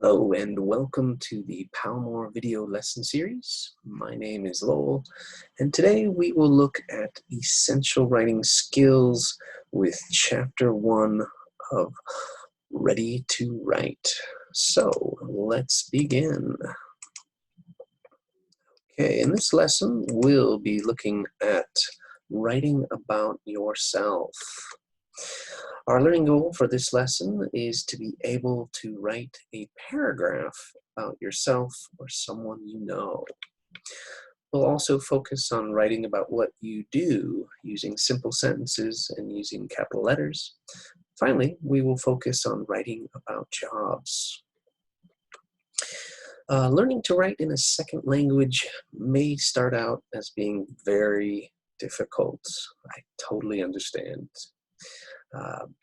Hello and welcome to the Palmore video lesson series. My name is Lowell and today we will look at essential writing skills with chapter 1 of Ready to Write. So let's begin. Okay, in this lesson we'll be looking at writing about yourself. Our learning goal for this lesson is to be able to write a paragraph about yourself or someone you know. We'll also focus on writing about what you do using simple sentences and using capital letters. Finally, we will focus on writing about jobs. Learning to write in a second language may start out as being very difficult. I totally understand.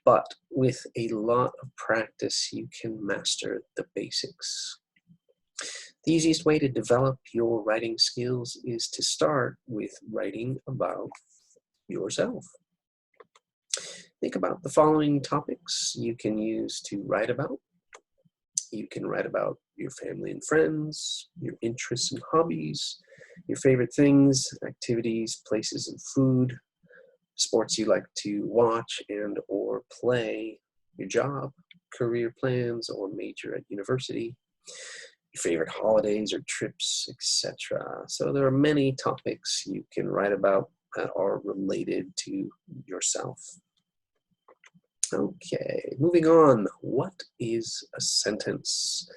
But with a lot of practice, you can master the basics. The easiest way to develop your writing skills is to start with writing about yourself. Think about the following topics you can use to write about. You can write about your family and friends, your interests and hobbies, your favorite things, activities, places and food, sports you like to watch and or play, your job, career plans or major at university, your favorite holidays or trips, etc. So there are many topics you can write about that are related to yourself. Okay, moving on. What is a sentence?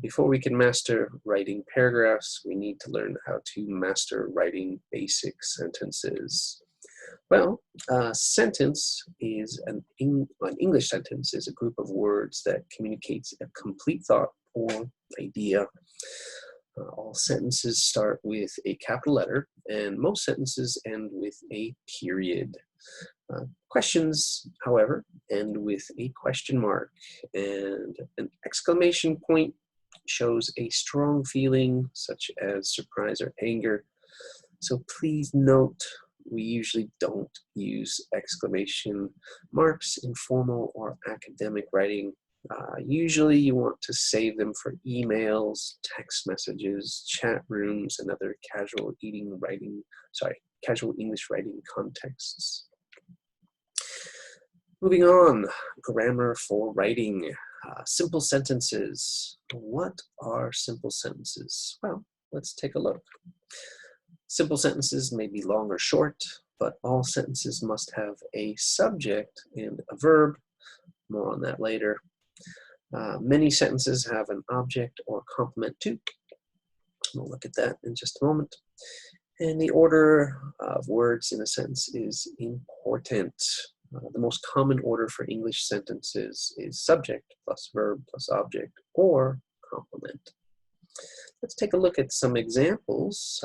Before we can master writing paragraphs, we need to learn how to master writing basic sentences. Well, a sentence is an English sentence is a group of words that communicates a complete thought or idea. All sentences start with a capital letter, and most sentences end with a period. Questions, however, end with a question mark, and an exclamation point shows a strong feeling such as surprise or anger. So please note, we usually don't use exclamation marks in formal or academic writing. Usually you want to save them for emails, text messages, chat rooms, and other casual English writing contexts. Moving on, grammar for writing. Simple sentences. What are simple sentences? Well, let's take a look. Simple sentences may be long or short, but all sentences must have a subject and a verb. More on that later. Many sentences have an object or complement too. We'll look at that in just a moment. And the order of words in a sentence is important. The most common order for English sentences is subject plus verb plus object or complement. Let's take a look at some examples.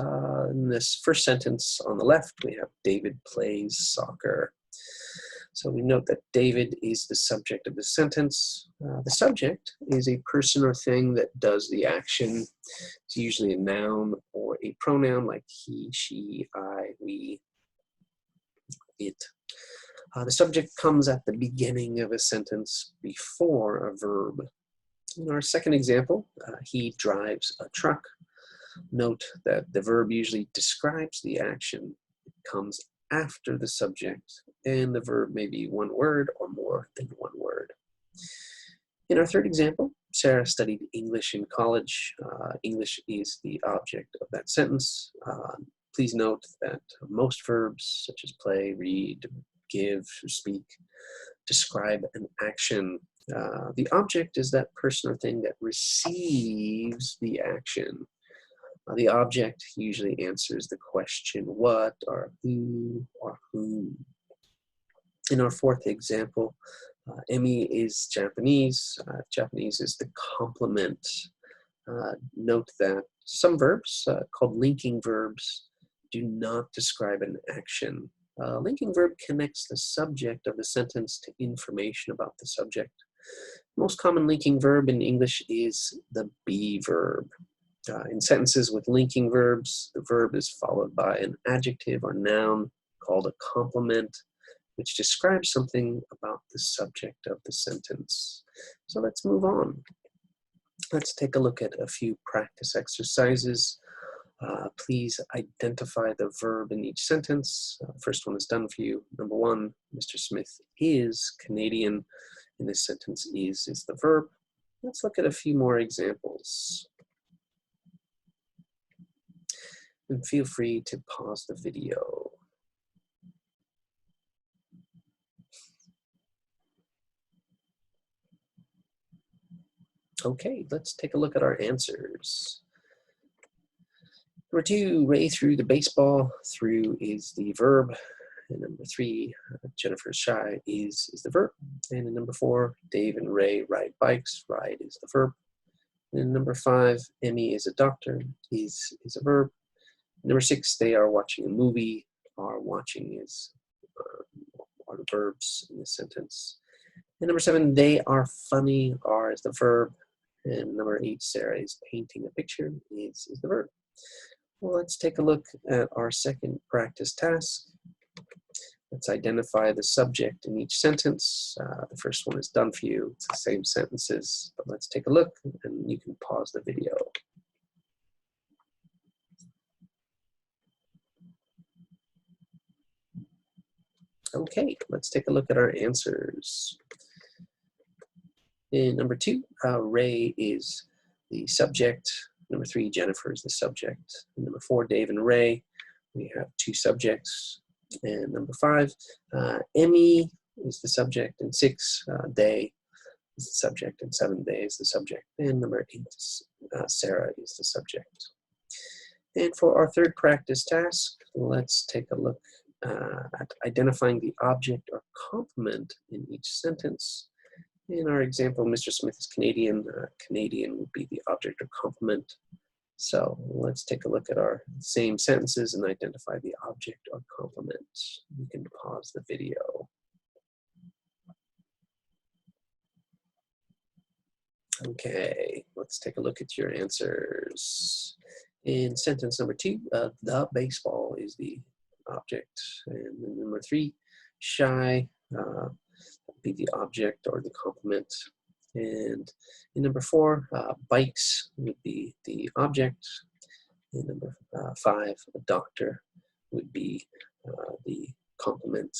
In this first sentence on the left, we have David plays soccer. So we note that David is the subject of the sentence. The subject is a person or thing that does the action. It's usually a noun or a pronoun like he, she, I, we, it. The subject comes at the beginning of a sentence before a verb. In our second example, he drives a truck. Note that the verb usually describes the action. It comes after the subject, and the verb may be one word or more than one word. In our third example, Sarah studied English in college. English is the object of that sentence. Please note that most verbs, such as play, read, give, speak, describe an action. The object is that person or thing that receives the action. The object usually answers the question what or who or whom. In our fourth example, Emmy is Japanese. Japanese is the complement. Note that some verbs, called linking verbs, do not describe an action. Linking verb connects the subject of the sentence to information about the subject. The most common linking verb in English is the be verb. In sentences with linking verbs, the verb is followed by an adjective or noun called a complement, which describes something about the subject of the sentence. So let's move on. Let's take a look at a few practice exercises. Please identify the verb in each sentence. First one is done for you. Number one, Mr. Smith is Canadian. In this sentence, is the verb. Let's look at a few more examples. And feel free to pause the video. Okay, let's take a look at our answers. Number two, Ray threw the baseball. Threw is the verb. And number three, Jennifer's shy is the verb. And in number four, Dave and Ray ride bikes. Ride is the verb. And in number five, Emmy is a doctor. Is a verb. Number six, they are watching a movie. Are watching is are the verbs in this sentence. And number seven, they are funny. Are is the verb. And number eight, Sarah is painting a picture. Is the verb. Well, let's take a look at our second practice task. Let's identify the subject in each sentence. The first one is done for you. It's the same sentences, but let's take a look and you can pause the video. Okay, let's take a look at our answers. In number two, Ray is the subject. Number three, Jennifer is the subject. And number four, Dave and Ray, we have two subjects. And number five, Emmy is the subject. And six, they is the subject. And seven, they is the subject. And number eight, Sarah is the subject. And for our third practice task, let's take a look at identifying the object or complement in each sentence. In our example, Mr. Smith is Canadian. Canadian would be the object or complement. So let's take a look at our same sentences and identify the object or complement. You can pause the video. Okay, let's take a look at your answers. In sentence number two, the baseball is the object. And then number three, shy be the object or the complement. And in number four, bikes would be the object. And number five, a doctor would be the complement.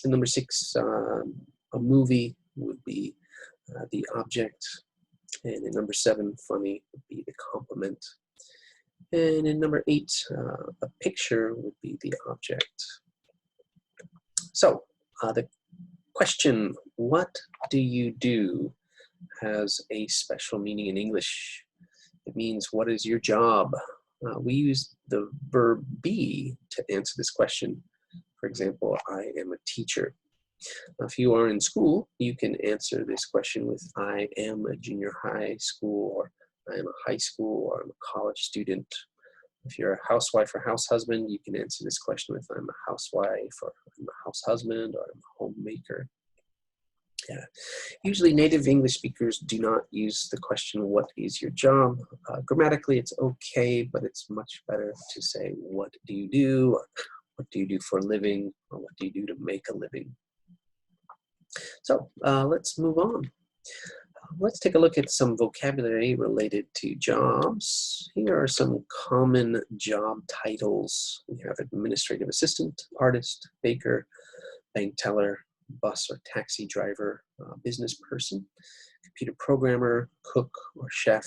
And number six, a movie would be the object. And in number seven, funny would be the complement. And in number eight, a picture would be the object. So the question, what do you do, has a special meaning in English. It means, what is your job? We use the verb be to answer this question. For example, I am a teacher. If you are in school, you can answer this question with I am a junior high school, or I am a high school, or I'm a college student. If you're a housewife or house husband, you can answer this question with I'm a housewife, or I'm a house husband, or I'm a homemaker. Yeah. Usually native English speakers do not use the question, what is your job? Grammatically, it's okay, but it's much better to say, what do you do? Or what do you do for a living? Or what do you do to make a living? So let's move on. Let's take a look at some vocabulary related to jobs. Here are some common job titles. We have administrative assistant, artist, baker, bank teller, bus or taxi driver, business person, computer programmer, cook or chef,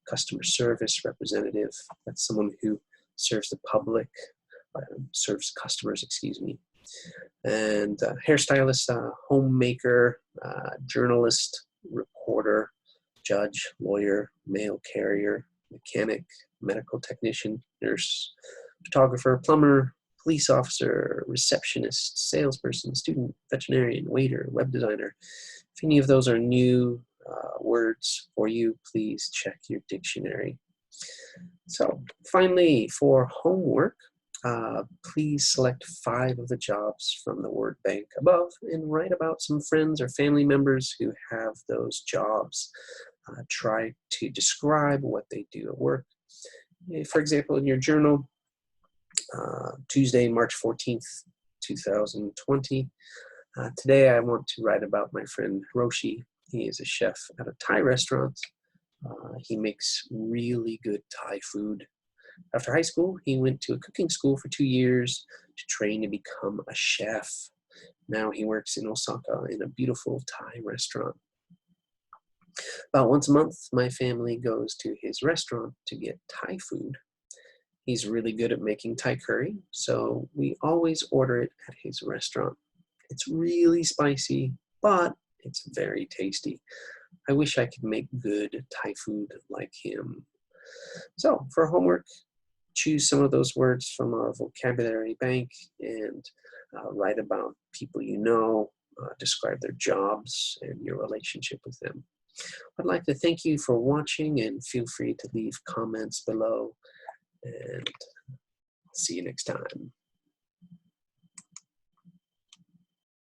customer service representative. That's someone who serves the public, serves customers, excuse me. And hairstylist, homemaker, journalist, reporter, judge, lawyer, mail carrier, mechanic, medical technician, nurse, photographer, plumber, police officer, receptionist, salesperson, student, veterinarian, waiter, web designer. If any of those are new words for you, please check your dictionary. So finally, for homework, please select 5 of the jobs from the word bank above and write about some friends or family members who have those jobs. Try to describe what they do at work. For example, in your journal, Tuesday, March 14th, 2020. Today I want to write about my friend Roshi. He is a chef at a Thai restaurant. He makes really good Thai food. After high school, he went to a cooking school for 2 years to train to become a chef. Now he works in Osaka in a beautiful Thai restaurant. About once a month, my family goes to his restaurant to get Thai food. He's really good at making Thai curry, so we always order it at his restaurant. It's really spicy, but it's very tasty. I wish I could make good Thai food like him. So, for homework, choose some of those words from our vocabulary bank and write about people you know, describe their jobs and your relationship with them. I'd like to thank you for watching and feel free to leave comments below, and see you next time.